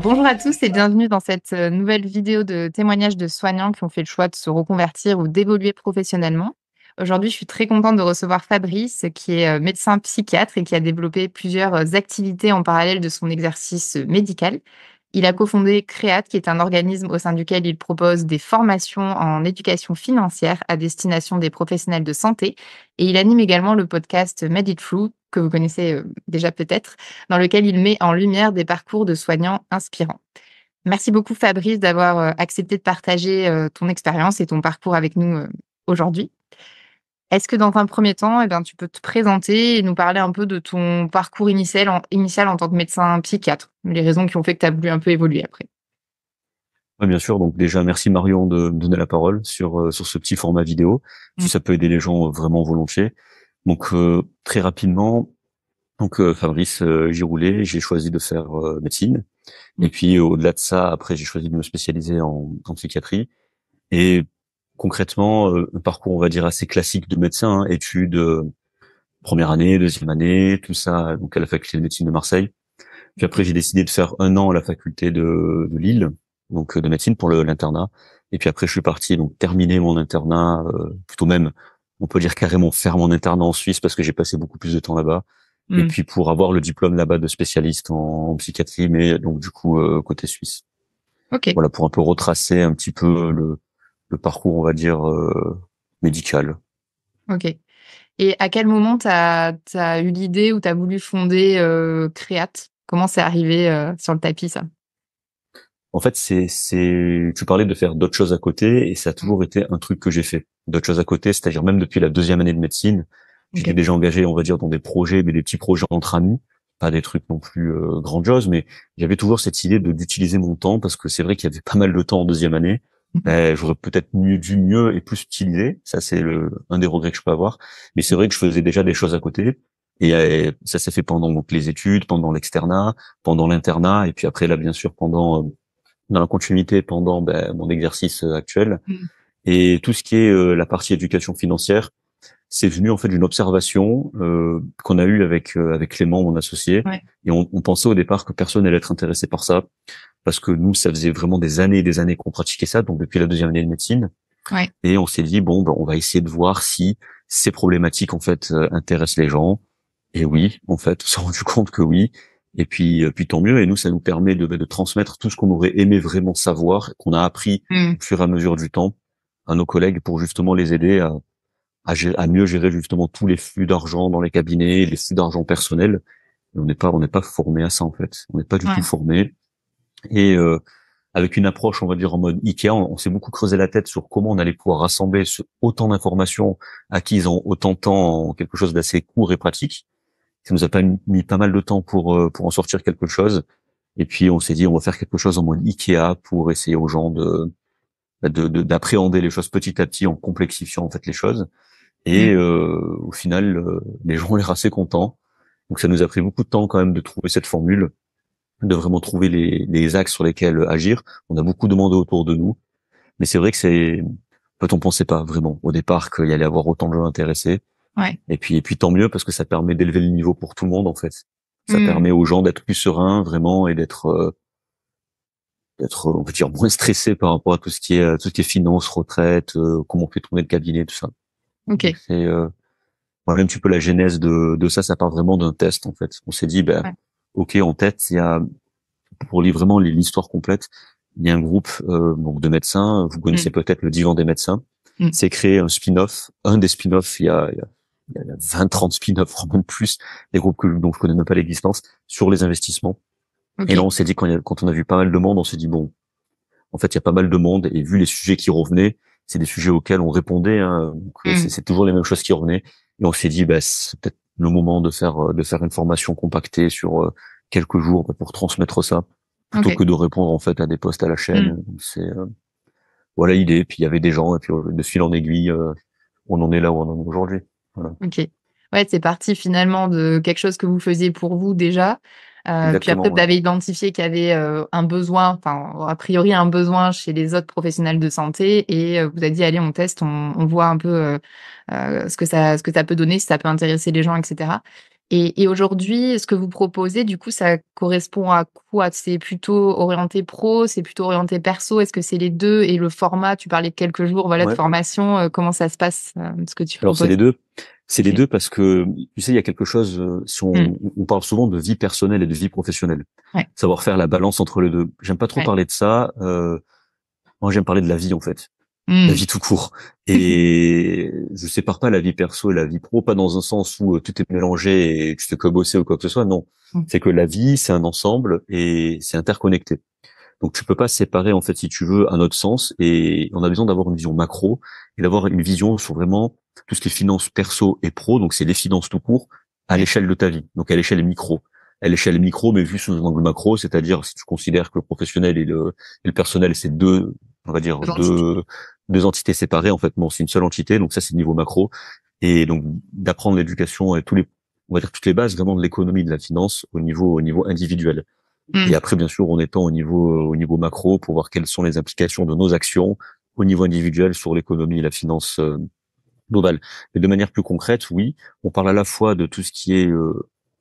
Bonjour à tous et bienvenue dans cette nouvelle vidéo de témoignages de soignants qui ont fait le choix de se reconvertir ou d'évoluer professionnellement. Aujourd'hui, je suis très contente de recevoir Fabrice, qui est médecin psychiatre et qui a développé plusieurs activités en parallèle de son exercice médical. Il a cofondé CREAT, qui est un organisme au sein duquel il propose des formations en éducation financière à destination des professionnels de santé. Et il anime également le podcast Made It Through, que vous connaissez déjà peut-être, dans lequel il met en lumière des parcours de soignants inspirants. Merci beaucoup Fabrice d'avoir accepté de partager ton expérience et ton parcours avec nous aujourd'hui. Est-ce que dans un premier temps, tu peux te présenter et nous parler un peu de ton parcours initial en tant que médecin psychiatre, les raisons qui ont fait que tu as voulu un peu évoluer après? Ouais, bien sûr. Donc déjà, merci Marion de me donner la parole sur ce petit format vidéo. Si Mmh. ça peut aider les gens, vraiment volontiers. Donc très rapidement, Fabrice Giroulet, j'ai choisi de faire médecine. Mmh. Et puis au-delà de ça, après j'ai choisi de me spécialiser en psychiatrie. Et concrètement, un parcours on va dire assez classique de médecin, hein, études première année, deuxième année, tout ça, donc à la faculté de médecine de Marseille. Puis après, OK. j'ai décidé de faire un an à la faculté de Lille, donc de médecine pour l'internat. Et puis après, je suis parti donc terminer mon internat, plutôt même, on peut dire carrément faire mon internat en Suisse parce que j'ai passé beaucoup plus de temps là-bas. Et Mmh. puis pour avoir le diplôme là-bas de spécialiste en psychiatrie, mais donc du coup côté suisse. OK. Voilà pour un peu retracer un petit peu le parcours, on va dire médical. OK. Et à quel moment tu as eu l'idée ou tu as voulu fonder Créate? Comment c'est arrivé sur le tapis ça? En fait, tu parlais de faire d'autres choses à côté, et ça a Mmh. toujours été un truc que j'ai fait. D'autres choses à côté, c'est-à-dire même depuis la deuxième année de médecine, j'étais OK. déjà engagé, on va dire, dans des projets, mais des petits projets entre amis, pas des trucs non plus grandioses, mais j'avais toujours cette idée d'utiliser mon temps, parce que c'est vrai qu'il y avait pas mal de temps en deuxième année. Mmh. J'aurais peut-être dû mieux et plus utiliser. Ça, c'est un des regrets que je peux avoir. Mais c'est vrai que je faisais déjà des choses à côté. Et ça s'est fait pendant donc les études, pendant l'externat, pendant l'internat, et puis après là, bien sûr, pendant dans la continuité pendant mon exercice actuel. Mmh. Et tout ce qui est la partie éducation financière, c'est venu en fait d'une observation qu'on a eue avec Clément, mon associé. Ouais. Et on pensait au départ que personne allait être intéressé par ça, parce que nous, ça faisait vraiment des années et des années qu'on pratiquait ça, donc depuis la deuxième année de médecine. Ouais. Et on s'est dit, bon, on va essayer de voir si ces problématiques en fait intéressent les gens. Et oui, en fait, on s'est rendu compte que oui. Et puis tant mieux. Et nous, ça nous permet de transmettre tout ce qu'on aurait aimé vraiment savoir, qu'on a appris Mmh. au fur et à mesure du temps à nos collègues pour justement les aider à mieux gérer justement tous les flux d'argent dans les cabinets, les flux d'argent personnels. Et on n'est pas formé à ça en fait. On n'est pas du tout Ouais. formé. Et avec une approche, on va dire en mode Ikea, on s'est beaucoup creusé la tête sur comment on allait pouvoir rassembler autant d'informations acquises en autant de temps en quelque chose d'assez court et pratique. Ça nous a pas mis pas mal de temps pour en sortir quelque chose. Et puis on s'est dit on va faire quelque chose en mode Ikea pour essayer aux gens d'appréhender les choses petit à petit en complexifiant en fait les choses. Et Mmh. au final, les gens ont l'air assez contents. Donc ça nous a pris beaucoup de temps quand même de trouver cette formule, de vraiment trouver les axes sur lesquels agir. On a beaucoup demandé autour de nous, mais c'est vrai que en fait, on pensait pas vraiment au départ qu'il y allait avoir autant de gens intéressés. Ouais. Et puis tant mieux parce que ça permet d'élever le niveau pour tout le monde en fait. Ça Mmh. permet aux gens d'être plus sereins vraiment et d'être on va dire moins stressés par rapport à tout ce qui est finance, retraite, comment on fait tourner le cabinet, tout ça. Donc OK. c'est voilà un petit peu la genèse de ça. Ça part vraiment d'un test en fait. On s'est dit Ouais. ok, en tête il y a pour lire vraiment l'histoire complète, il y a un groupe donc de médecins. Vous connaissez Mmh. peut-être le divan des médecins. Mmh. C'est créé un spin-off, un des spin-offs. Il y a 20, 30 spin-offs, vraiment de plus, des groupes dont je connais même pas l'existence, sur les investissements. Et là, OK. on s'est dit, quand on a vu pas mal de monde, on s'est dit, bon, en fait, il y a pas mal de monde, et vu les sujets qui revenaient, c'est des sujets auxquels on répondait, hein, donc Mmh. c'est toujours les mêmes choses qui revenaient. Et on s'est dit, c'est peut-être le moment de faire une formation compactée sur quelques jours pour transmettre ça, plutôt OK. que de répondre en fait à des posts à la chaîne. Mmh. Donc, voilà l'idée. Puis il y avait des gens, et puis de fil en aiguille, on en est là où on en est aujourd'hui. Voilà. OK. Ouais, c'est parti finalement de quelque chose que vous faisiez pour vous déjà, puis après Exactement, vous ouais. avez identifié qu'il y avait, un besoin, enfin, a priori un besoin chez les autres professionnels de santé et vous avez dit: «Allez, on teste, on voit un peu, ce que ça peut donner, si ça peut intéresser les gens et cetera». Et aujourd'hui, ce que vous proposez, du coup, ça correspond à quoi? C'est plutôt orienté pro, c'est plutôt orienté perso? Est-ce que c'est les 2? Et le format, tu parlais de quelques jours, voilà, de Ouais. formation, comment ça se passe, ce que tu Alors c'est proposes? les deux. C'est les OK. deux parce que, tu sais, il y a quelque chose, si Mmh. on parle souvent de vie personnelle et de vie professionnelle. Ouais, Savoir faire la balance entre les deux. J'aime pas trop ouais. parler de ça. Moi, j'aime parler de la vie, en fait. La Mmh. vie tout court. Et je sépare pas la vie perso et la vie pro, pas dans un sens où tout est mélangé et tu fais que bosser ou quoi que ce soit. Non. Mmh. C'est que la vie, c'est un ensemble et c'est interconnecté. Donc tu peux pas séparer en fait si tu veux un autre sens et on a besoin d'avoir une vision macro et d'avoir une vision sur vraiment tout ce qui est finance perso et pro, donc c'est les finances tout court à Ouais. l'échelle de ta vie, donc à l'échelle micro. À l'échelle micro, mais vu sous un angle macro, c'est-à-dire si tu considères que le professionnel et le personnel, c'est deux, on va dire 2 entités. deux entités séparées, en fait, non, c'est une seule entité, donc ça c'est le niveau macro. Et donc d'apprendre l'éducation et on va dire toutes les bases vraiment de l'économie, de la finance au niveau individuel. Et Mmh. après, bien sûr, on étend au niveau macro pour voir quelles sont les implications de nos actions au niveau individuel sur l'économie et la finance globale. Mais de manière plus concrète, oui, on parle à la fois de tout ce qui est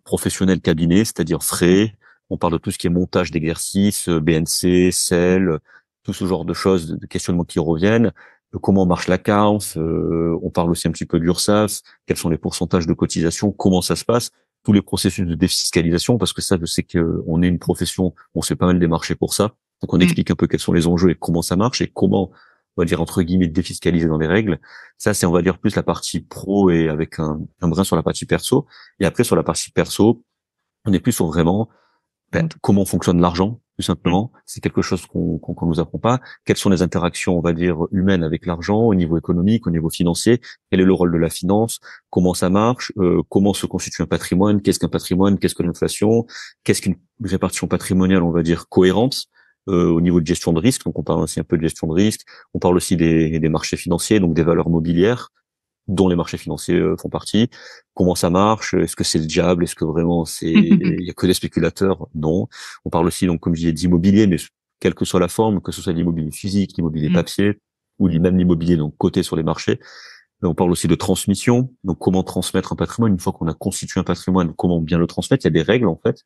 professionnel cabinet, c'est-à-dire frais, on parle de tout ce qui est montage d'exercices, BNC, SEL, tout ce genre de choses, de questionnements qui reviennent, de comment marche l'account, on parle aussi un petit peu d'URSSAF, quels sont les pourcentages de cotisation, comment ça se passe, tous les processus de défiscalisation, parce que ça, je sais que on est une profession, on se fait pas mal démarcher pour ça, donc on Mmh. explique un peu quels sont les enjeux et comment ça marche et comment, on va dire entre guillemets, défiscaliser dans les règles. Ça, c'est, on va dire, plus la partie pro et avec un brin sur la partie perso. Et après, sur la partie perso, on est plus sur vraiment Mmh. comment fonctionne l'argent, tout Mmh. simplement. C'est quelque chose qu'on nous apprend pas. Quelles sont les interactions, on va dire, humaines avec l'argent au niveau économique, au niveau financier? Quel est le rôle de la finance? Comment ça marche? Comment se constitue un patrimoine? Qu'est-ce qu'un patrimoine? Qu'est-ce que l'inflation? Qu'est-ce qu'une répartition patrimoniale, on va dire, cohérente? Au niveau de gestion de risque, donc on parle aussi un peu de gestion de risque. On parle aussi des marchés financiers, donc des valeurs mobilières dont les marchés financiers font partie. Comment ça marche? Est-ce que c'est le diable? Est-ce que vraiment il y a que des spéculateurs? Non. On parle aussi, donc, comme je disais, d'immobilier, mais quelle que soit la forme, que ce soit l'immobilier physique, l'immobilier Mmh. papier, ou même l'immobilier donc coté sur les marchés. Mais on parle aussi de transmission. Donc, comment transmettre un patrimoine une fois qu'on a constitué un patrimoine? Comment bien le transmettre? Il y a des règles, en fait.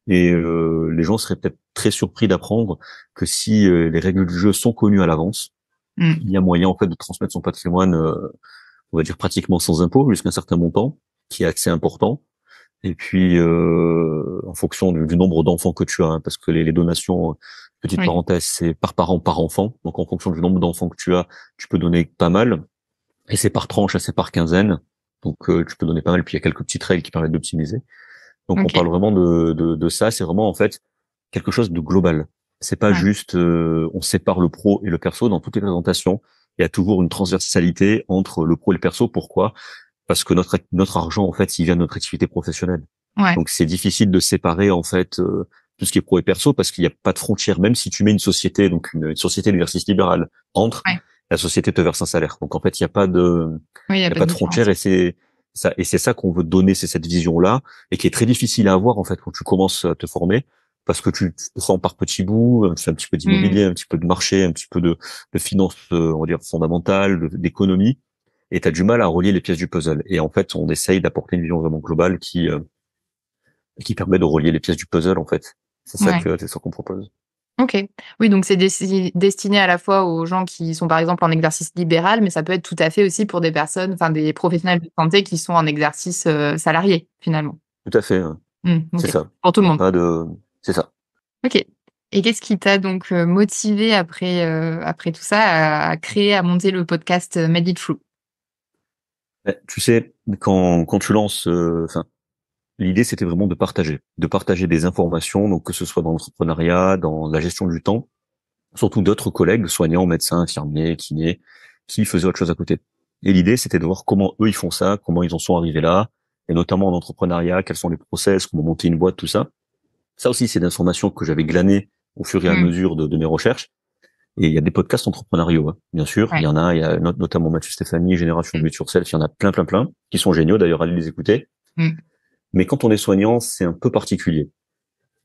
Et les gens seraient peut-être très surpris d'apprendre que si les règles du jeu sont connues à l'avance, Mmh. il y a moyen en fait de transmettre son patrimoine on va dire pratiquement sans impôt jusqu'à un certain montant qui est assez important. Et puis en fonction du nombre d'enfants que tu as, hein, parce que les donations, petite Oui. parenthèse, c'est par parent par enfant. Donc en fonction du nombre d'enfants que tu as, tu peux donner pas mal. Et c'est par tranche, hein, c'est par quinzaine. Donc tu peux donner pas mal. Puis il y a quelques petites règles qui permettent d'optimiser. Donc on OK. parle vraiment de ça. C'est vraiment en fait quelque chose de global. C'est pas Ouais. juste on sépare le pro et le perso dans toutes les présentations. Il y a toujours une transversalité entre le pro et le perso. Pourquoi? Parce que notre argent en fait, il vient de notre activité professionnelle. Ouais. Donc c'est difficile de séparer en fait tout ce qui est pro et perso parce qu'il n'y a pas de frontière. Même si tu mets une société, donc une société d'exercice libéral entre, Ouais. la société te verse un salaire. Donc en fait, Oui, il y a il y a pas de pas de frontière différence. et c'est ça qu'on veut donner, c'est cette vision-là et qui est très difficile à avoir en fait quand tu commences à te former parce que tu te formes par petits bouts, tu fais un petit peu Mmh. d'immobilier, un petit peu de marché, un petit peu de finance, on va dire fondamentale, d'économie, et tu as du mal à relier les pièces du puzzle. Et en fait, on essaye d'apporter une vision vraiment globale qui permet de relier les pièces du puzzle en fait. Ouais. C'est ça qu'on propose. OK. Oui, donc c'est destiné à la fois aux gens qui sont, par exemple, en exercice libéral, mais ça peut être tout à fait aussi pour des personnes, enfin des professionnels de santé qui sont en exercice, salarié, finalement? Tout à fait, c'est OK. ça. Pour tout Il le y a monde? pas de, c'est ça. OK. Et qu'est-ce qui t'a donc, motivé après tout ça à créer, à monter le podcast, Made It Through? Tu sais, quand tu lances, enfin, l'idée c'était vraiment de partager des informations, donc que ce soit dans l'entrepreneuriat, dans la gestion du temps, surtout d'autres collègues, soignants, médecins, infirmiers, kinés, qui faisaient autre chose à côté. Et l'idée c'était de voir comment eux ils font ça, comment ils en sont arrivés là, et notamment en entrepreneuriat, quels sont les process, comment monter une boîte, tout ça. Ça aussi c'est des informations que j'avais glanées au fur et à Mmh. mesure de mes recherches. Et il y a des podcasts entrepreneuriaux, hein. Bien sûr. Ouais. Il y a notamment Mathieu Stéphanie, Génération Mmh. 8 sur Self. Il y en a plein, plein, plein, qui sont géniaux. D'ailleurs, allez les écouter. Mmh. Mais quand on est soignant, c'est un peu particulier.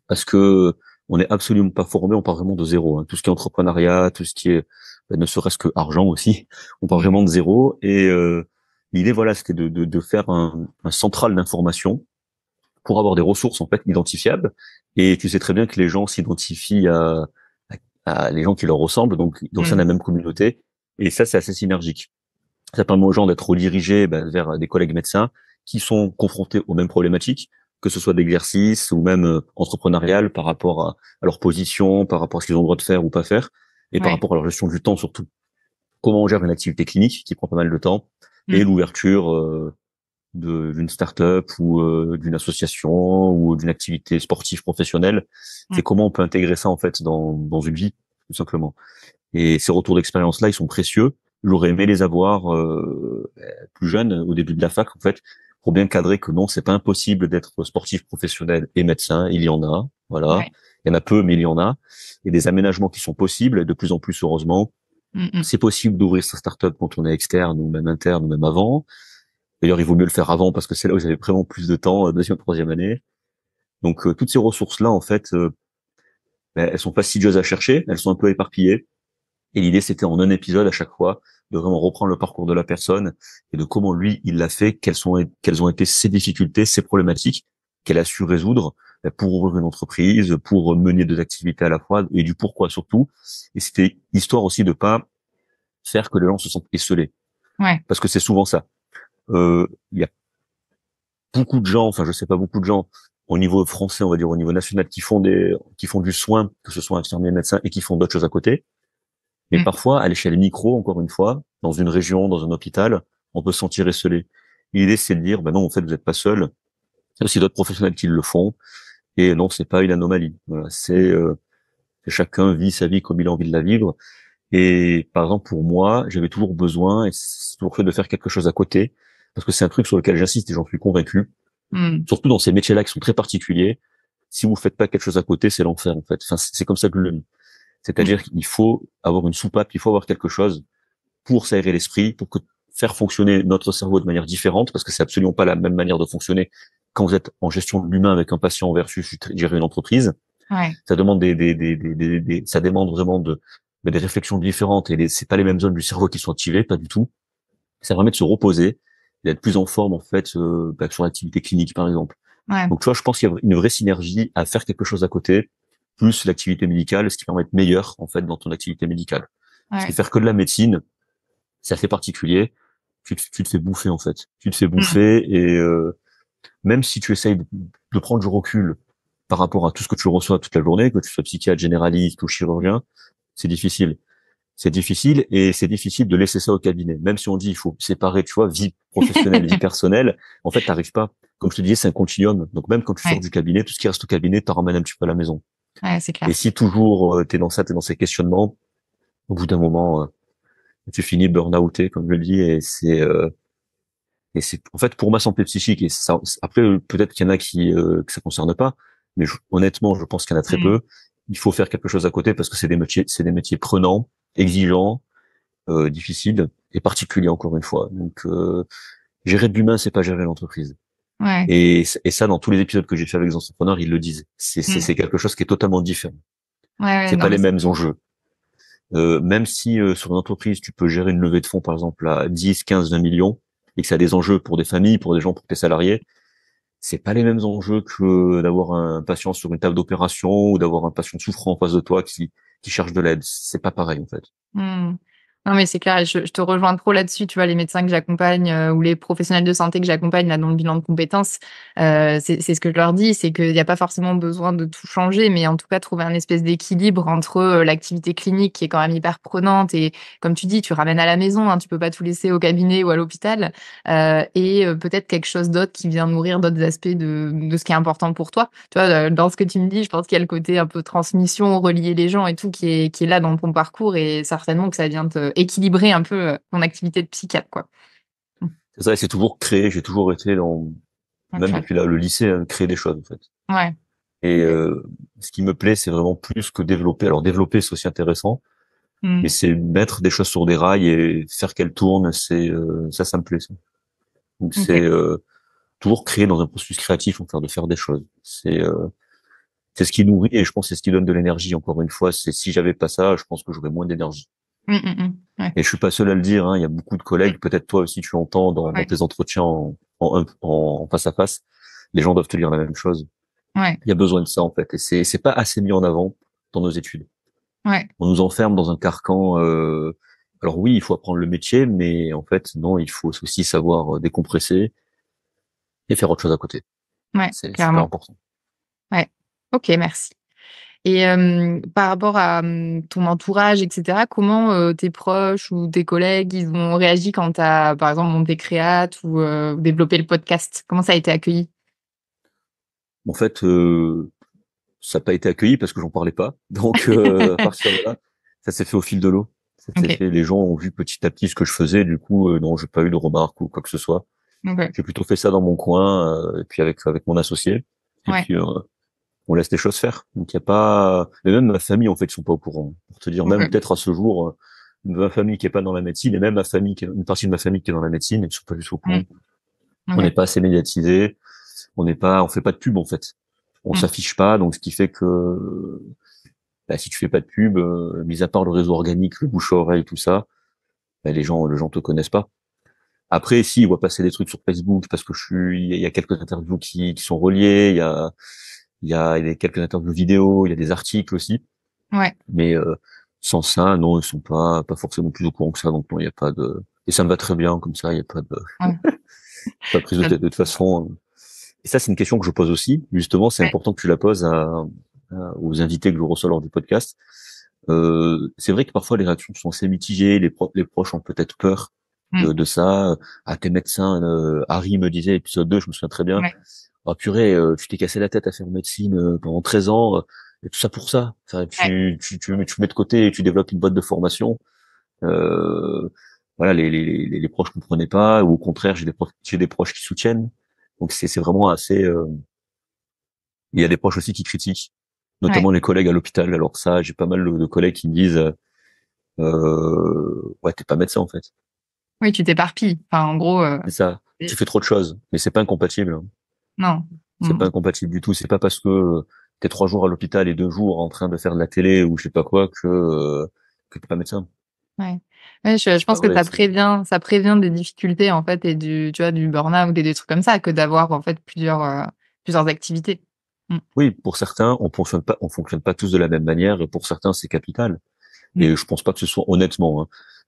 Parce que on n'est absolument pas formé, on part vraiment de zéro, hein. Tout ce qui est entrepreneuriat, tout ce qui est, ne serait-ce que argent aussi, on part Mmh. vraiment de zéro. Et l'idée, voilà, c'était de faire un central d'information pour avoir des ressources en fait identifiables. Et tu sais très bien que les gens s'identifient à les gens qui leur ressemblent, donc au sein de la Mmh. même communauté. Et ça, c'est assez synergique. Ça permet aux gens d'être redirigés vers des collègues médecins qui sont confrontés aux mêmes problématiques, que ce soit d'exercice ou même entrepreneurial par rapport à leur position, par rapport à ce qu'ils ont le droit de faire ou pas faire, et par Ouais. rapport à leur gestion du temps surtout. Comment on gère une activité clinique qui prend pas mal de temps et Mmh. l'ouverture d'une start-up ou d'une association ou d'une activité sportive professionnelle. Mmh. C'est comment on peut intégrer ça en fait dans une vie tout simplement. Et ces retours d'expérience-là, ils sont précieux. J'aurais aimé les avoir plus jeunes, au début de la fac, en fait, pour bien cadrer que non, c'est pas impossible d'être sportif professionnel et médecin. Il y en a, voilà. Ouais. Il y en a peu, mais il y en a. Et des aménagements qui sont possibles, et de plus en plus, heureusement. Mmh mh. C'est possible d'ouvrir sa start-up quand on est externe ou même interne ou même avant. D'ailleurs, il vaut mieux le faire avant parce que c'est là où vous avez vraiment plus de temps, deuxième, troisième année. Donc, toutes ces ressources-là, en fait, elles sont fastidieuses à chercher, elles sont un peu éparpillées. Et l'idée, c'était en un épisode à chaque fois de vraiment reprendre le parcours de la personne et de comment lui, il l'a fait, quelles ont été ses difficultés, ses problématiques qu'elle a su résoudre pour ouvrir une entreprise, pour mener deux activités à la fois et du pourquoi surtout. Et c'était histoire aussi de pas faire que les gens se sentent esseulés. Ouais. Parce que c'est souvent ça. Il y a beaucoup de gens, enfin je sais pas beaucoup de gens au niveau français, on va dire au niveau national, qui font du soin, que ce soit infirmiers, médecins, et qui font d'autres choses à côté. Mais Mmh. parfois, à l'échelle micro, encore une fois, dans une région, dans un hôpital, on peut se sentir esseulé. L'idée, c'est de dire, ben non, en fait, vous n'êtes pas seul. Il y a aussi d'autres professionnels qui le font. Et non, c'est pas une anomalie. Voilà, chacun vit sa vie comme il a envie de la vivre. Et par exemple, pour moi, j'avais toujours besoin, et c'est toujours fait de faire quelque chose à côté, parce que c'est un truc sur lequel j'insiste et j'en suis convaincu. Mmh. Surtout dans ces métiers-là qui sont très particuliers. Si vous faites pas quelque chose à côté, c'est l'enfer, en fait. Enfin, c'est comme ça que je le vis. Mmh. C'est-à-dire qu'il faut avoir une soupape, il faut avoir quelque chose pour s'aérer l'esprit, pour faire fonctionner notre cerveau de manière différente, parce que c'est absolument pas la même manière de fonctionner quand vous êtes en gestion de l'humain avec un patient versus gérer une entreprise. Ouais. Ça demande ça demande vraiment des réflexions différentes et c'est pas les mêmes zones du cerveau qui sont activées, pas du tout. Ça permet de se reposer et d'être plus en forme, en fait, sur l'activité clinique, par exemple. Ouais. Donc, tu vois, je pense qu'il y a une vraie synergie à faire quelque chose à côté, plus l'activité médicale, ce qui permet d'être meilleur, en fait, dans ton activité médicale. Parce que Ouais. faire que de la médecine, c'est assez particulier. Tu te fais bouffer en fait. Tu te fais Mmh. bouffer et même si tu essayes de prendre du recul par rapport à tout ce que tu reçois toute la journée, que tu sois psychiatre, généraliste ou chirurgien, c'est difficile. C'est difficile et c'est difficile de laisser ça au cabinet. Même si on dit il faut séparer, tu vois, vie professionnelle, vie personnelle, en fait, t'arrives pas. Comme je te disais, c'est un continuum. Donc même quand tu sors Ouais. du cabinet, tout ce qui reste au cabinet, t'en ramènes un petit peu à la maison. Ouais, c'est Et clair. si toujours t'es dans ces questionnements, au bout d'un moment, tu finis burn-outé, comme je le dis, et c'est en fait pour ma santé psychique et ça après peut-être qu'il y en a que ça concerne pas mais honnêtement je pense qu'il y en a très Mmh. peu. Il faut faire quelque chose à côté parce que c'est des métiers prenants, exigeants, difficiles et particuliers encore une fois. Donc gérer de l'humain, c'est pas gérer l'entreprise. Ouais. Et ça dans tous les épisodes que j'ai fait avec les entrepreneurs, ils le disent. Mmh. C'est quelque chose qui est totalement différent. Ouais, ouais, C'est non pas mais les c'est mêmes enjeux. Même si sur une entreprise, tu peux gérer une levée de fonds, par exemple, à 10, 15, 20 millions, et que ça a des enjeux pour des familles, pour des gens, pour tes salariés, c'est pas les mêmes enjeux que d'avoir un patient sur une table d'opération ou d'avoir un patient souffrant en face de toi qui cherche de l'aide. C'est pas pareil, en fait. mmh. Non, mais c'est clair et je te rejoins trop là-dessus. Tu vois, les médecins que j'accompagne, ou les professionnels de santé que j'accompagne là dans le bilan de compétences, c'est ce que je leur dis, c'est qu'il y a pas forcément besoin de tout changer, mais en tout cas trouver un espèce d'équilibre entre, l'activité clinique qui est quand même hyper prenante et comme tu dis, tu ramènes à la maison, hein, tu peux pas tout laisser au cabinet ou à l'hôpital, et peut-être quelque chose d'autre qui vient nourrir d'autres aspects de ce qui est important pour toi. Tu vois, dans ce que tu me dis, je pense qu'il y a le côté un peu transmission, relier les gens et tout qui est là dans ton parcours et certainement que ça vient te équilibrer un peu, ton activité de psychiatre, quoi. Mmh. C'est ça, et c'est toujours créer. J'ai toujours été même OK. depuis là, le lycée, créer des choses, en fait. Ouais. Et OK. ce qui me plaît, c'est vraiment plus que développer. Alors développer, c'est aussi intéressant, Mmh. mais c'est mettre des choses sur des rails et faire qu'elles tournent. Ça me plaît. Ça. Donc c'est OK. toujours créer dans un processus créatif, en faire de faire des choses. C'est ce qui nourrit et je pense que c'est ce qui donne de l'énergie. Encore une fois, c'est si j'avais pas ça, je pense que j'aurais moins d'énergie. Mmh, mmh mh. Ouais. Et je suis pas seul à le dire. Il y a beaucoup de Mmh. collègues, peut-être toi aussi tu entends dans Ouais. tes entretiens en face à face, Les gens doivent te dire la même chose. Ouais. Il y a besoin de ça en fait, et c'est pas assez mis en avant dans nos études. Ouais. On nous enferme dans un carcan. Alors oui, il faut apprendre le métier, mais en fait non, il faut aussi savoir décompresser et faire autre chose à côté. Ouais. C'est super Clairement. important. Ouais. OK, merci. Et par rapport à, ton entourage et cetera, comment, tes proches ou tes collègues, ils ont réagi quand tu as, par exemple, monté Créate ou développé le podcast? Comment ça a été accueilli? En fait, ça n'a pas été accueilli parce que j'en parlais pas. Donc à partir de là, ça s'est fait au fil de l'eau. Ça s'est OK. fait. Les gens ont vu petit à petit ce que je faisais. Du coup, non, j'ai pas eu de remarques ou quoi que ce soit. OK. J'ai plutôt fait ça dans mon coin, et puis avec mon associé. Et Ouais. puis on laisse les choses faire. Donc il y a pas. Mais même ma famille en fait ils sont pas au courant. Pour te dire, même OK. peut-être à ce jour, ma famille qui est pas dans la médecine et même ma famille, une partie de ma famille qui est dans la médecine, ils sont pas du tout au courant. Mmh. On n'est OK. pas assez médiatisé. On fait pas de pub en fait. On Mmh. s'affiche pas, donc ce qui fait que bah, si tu fais pas de pub, mis à part le réseau organique, le bouche à oreille, tout ça, bah, les gens te connaissent pas. Après, si, on voit passer des trucs sur Facebook parce que il y a quelques interviews qui sont reliées, il y a quelques interviews vidéo, il y a des articles aussi, Ouais. mais sans ça, non, ils sont pas forcément plus au courant que ça, donc non, il y a pas de, et ça me va très bien comme ça, il y a Ouais. pas de prise de tête de toute façon. Et ça, c'est une question que je pose aussi. Justement, c'est Ouais. important que tu la poses aux invités que je reçois lors du podcast. C'est vrai que parfois les réactions sont assez mitigées, les proches ont peut-être peur Mmh. de ça. Ah, t'es médecin, Harry me disait, épisode 2, je me souviens très bien. Ouais. Ah purée, tu t'es cassé la tête à faire médecine pendant 13 ans, et tout ça pour ça. Enfin, Ouais. tu mets de côté et tu développes une boîte de formation. Voilà, les proches comprenaient pas, ou au contraire, j'ai des proches qui soutiennent. Donc c'est vraiment assez. Il y a des proches aussi qui critiquent, Ouais. notamment les collègues à l'hôpital. Alors ça, j'ai pas mal de collègues qui me disent, ouais, t'es pas médecin en fait. Oui, tu t'éparpilles. Enfin, en gros, C'est ça. Tu et fais trop de choses, mais c'est pas incompatible, hein. non. C'est pas Mmh. incompatible du tout. C'est pas parce que t'es 3 jours à l'hôpital et 2 jours en train de faire de la télé ou je sais pas quoi que t'es pas médecin. Ouais. Ouais, je C'est pas pense que vrai. ça prévient des difficultés, en fait, et du tu vois, du burn-out et des trucs comme ça, que d'avoir, en fait, plusieurs activités. Mmh. Oui, pour certains, on fonctionne pas tous de la même manière et pour certains, c'est capital. Mmh. Et je pense pas que ce soit honnêtement, hein.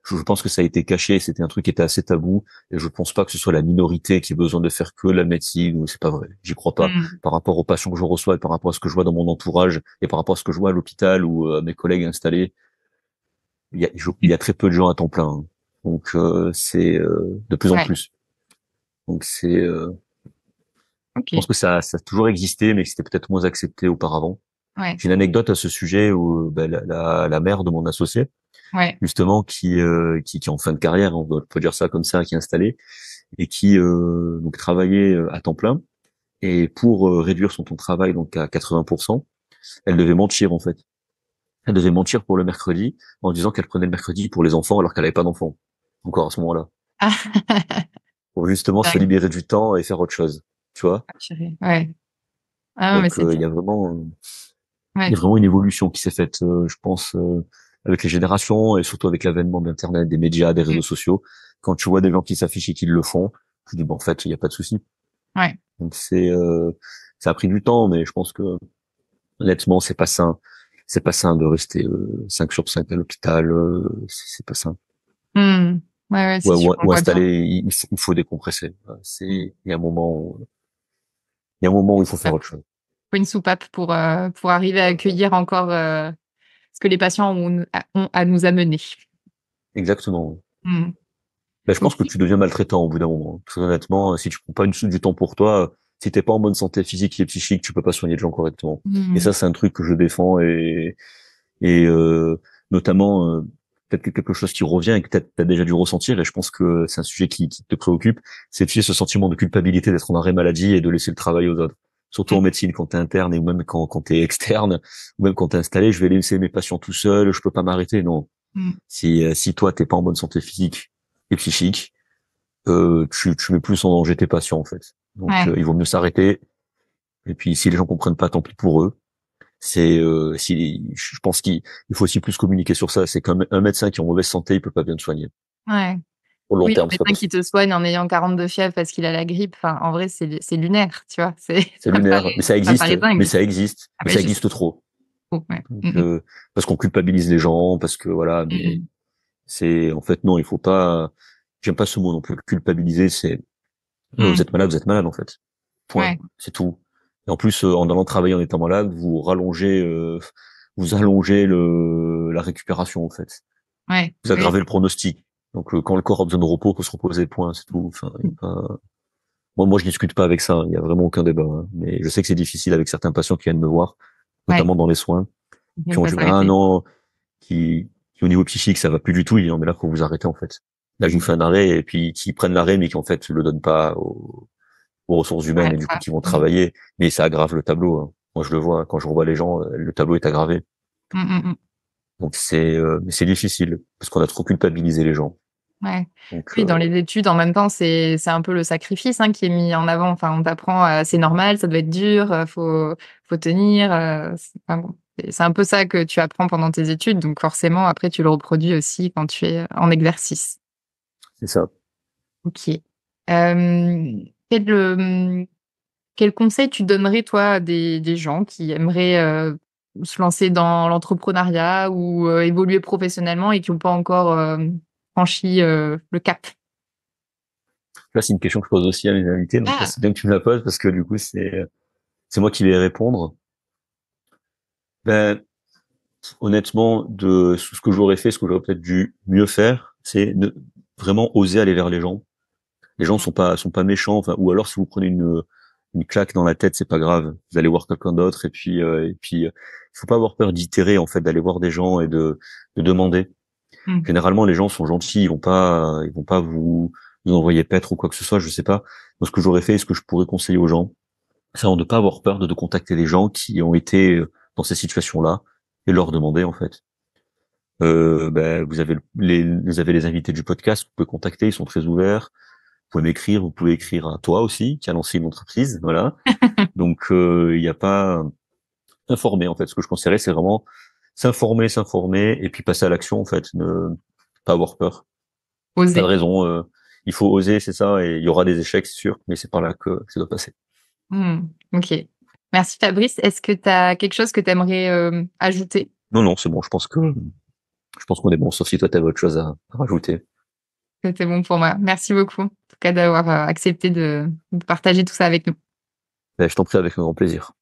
Je pense que ça a été caché, c'était un truc qui était assez tabou, et je pense pas que ce soit la minorité qui ait besoin de faire que la médecine, ou c'est pas vrai. J'y crois pas. Mmh. Par rapport aux patients que je reçois et par rapport à ce que je vois dans mon entourage et par rapport à ce que je vois à l'hôpital ou à mes collègues installés, il y a très peu de gens à temps plein, hein. Donc c'est de plus en Ouais. plus. Donc je pense OK. que ça a toujours existé, mais que c'était peut-être moins accepté auparavant. Ouais. J'ai une anecdote à ce sujet où la mère de mon associé, Ouais. justement, qui est en fin de carrière, on peut dire ça comme ça, qui est installée et qui donc travaillait à temps plein. Et pour réduire son temps de travail donc à 80%, elle devait mentir en fait. Elle devait mentir pour le mercredi en disant qu'elle prenait le mercredi pour les enfants alors qu'elle avait pas d'enfants encore à ce moment-là, Ah! pour justement se Dingue. libérer du temps et faire autre chose, tu vois. Ah purée. Ouais. Ah non, mais Donc c'est il y ouais. a vraiment une évolution qui s'est faite, je pense, avec les générations et surtout avec l'avènement d'Internet, des médias, des Mmh. réseaux sociaux. Quand tu vois des gens qui s'affichent et qui le font, tu dis bon en fait il y a pas de souci. Ouais. Donc ça a pris du temps, mais je pense que honnêtement c'est pas sain. C'est pas sain de rester 5 sur 5 à l'hôpital, c'est pas sain. Mmh. Ouais, ouais, c'est sûr, on Ou voit bien. installer, il faut décompresser. Mmh. Il y a un moment il y a un moment où il faut faire Soupape. autre chose. Faut une soupape pour arriver à accueillir encore, ce que les patients ont à nous amener. Exactement. Mmh. Ben, je pense que OK. tu deviens maltraitant au bout d'un moment. Très honnêtement, si tu prends pas du temps pour toi, si t'es pas en bonne santé physique et psychique, tu peux pas soigner les gens correctement. Et Mmh. ça, c'est un truc que je défends et notamment peut-être que quelque chose qui revient et que t'as déjà dû ressentir. Et je pense que c'est un sujet qui te préoccupe. C'est tu sais ce sentiment de culpabilité d'être en arrêt maladie et de laisser le travail aux autres. Surtout en Mmh. médecine, quand t'es interne et ou même quand t'es externe, ou même quand t'es installé, je vais laisser mes patients tout seuls, je peux pas m'arrêter. Non. Mmh. Si toi t'es pas en bonne santé physique et psychique, tu mets plus en danger tes patients en fait. Donc Ouais. il vaut mieux s'arrêter. Et puis si les gens comprennent pas, tant pis pour eux. Si je pense qu'il faut aussi plus communiquer sur ça. C'est comme un médecin qui est en mauvaise santé, il peut pas bien te soigner. Ouais. Au long Oui, le terme, c'est pas médecin qui possible. te soigne en ayant 42 fièvre parce qu'il a la grippe, enfin, en vrai, c'est lunaire, tu vois? C'est C'est ça lunaire, paraît ça paraît mais dingue. ça existe, Ah mais bah, ça je sais. existe trop. Oh, ouais. Donc, parce qu'on culpabilise les gens, parce que voilà, Mmh mais mh. c'est en fait non, il faut pas. J'aime pas ce mot non plus. Culpabiliser, c'est Mmh. vous êtes malade en fait. Point, Ouais, c'est tout. Et en plus, en allant travailler en étant malade, vous allongez la récupération en fait. ouais, Vous oui. aggravez le pronostic. Donc quand le corps a besoin de repos, il faut se reposer. Point, c'est tout. Enfin, il y a pas. Moi, je discute pas avec ça. Il y a vraiment aucun débat. Hein. Mais je sais que c'est difficile avec certains patients qui viennent me voir, Ouais, notamment dans les soins, il qui aime ont pas dit ah s'arrêter. non, qui au niveau psychique ça va plus du tout. Il dit non mais là faut vous arrêter en fait. Là je vous Mmh. fais un arrêt et puis qui prennent l'arrêt mais qui en fait le donnent pas aux ressources humaines Ouais, et du coup ça. qui vont Mmh. travailler. Mais ça aggrave le tableau. Hein. Moi je le vois quand je revois les gens, le tableau est aggravé. Mmh, mmh mh. Donc mais c'est difficile parce qu'on a trop culpabilisé les gens. Ouais. Donc Oui, dans les études, en même temps, c'est un peu le sacrifice, hein, qui est mis en avant. Enfin, on t'apprend, c'est normal, ça doit être dur, faut tenir, c'est enfin bon, c'est un peu ça que tu apprends pendant tes études, donc forcément, après, tu le reproduis aussi quand tu es, en exercice. c'est ça. OK. Quel, quel conseil tu donnerais, toi, à des gens qui aimeraient, se lancer dans l'entrepreneuriat ou, évoluer professionnellement et qui ont pas encore, franchi, le cap? Là c'est une question que je pose aussi à mes invités. Donc là Ah! c'est bien que tu me la poses parce que du coup c'est moi qui vais y répondre. Ben honnêtement, de ce que j'aurais fait, ce que j'aurais peut-être dû mieux faire, c'est vraiment oser aller vers les gens. Les gens sont pas méchants, enfin, ou alors si vous prenez une claque dans la tête, c'est pas grave. Vous allez voir quelqu'un d'autre et puis il faut pas avoir peur d'itérer en fait, d'aller voir des gens et de demander. Mmh. Généralement, les gens sont gentils, ils vont pas vous envoyer paître ou quoi que ce soit, je sais pas. Moi, ce que j'aurais fait et ce que je pourrais conseiller aux gens, c'est vraiment de pas avoir peur de contacter des gens qui ont été dans ces situations-là et leur demander en fait. Ben, vous avez les invités du podcast, vous pouvez contacter, ils sont très ouverts. Vous pouvez m'écrire, vous pouvez écrire à toi aussi, qui a lancé une entreprise, voilà. Donc il n'y a pas informer en fait. Ce que je conseillerais, c'est vraiment s'informer, et puis passer à l'action en fait. Ne pas avoir peur. Pas de Oser. raison. Il faut oser, c'est ça, et il y aura des échecs, c'est sûr, mais c'est par là que ça doit passer. Mmh. OK. Merci Fabrice. Est-ce que tu as quelque chose que tu aimerais, ajouter? Non, non, c'est bon. Je pense qu'on est bon. Sauf si toi, t'avais autre chose à rajouter. C'était bon pour moi. Merci beaucoup, en tout cas d'avoir, accepté de partager tout ça avec nous. Ben, je t'en prie avec un grand plaisir.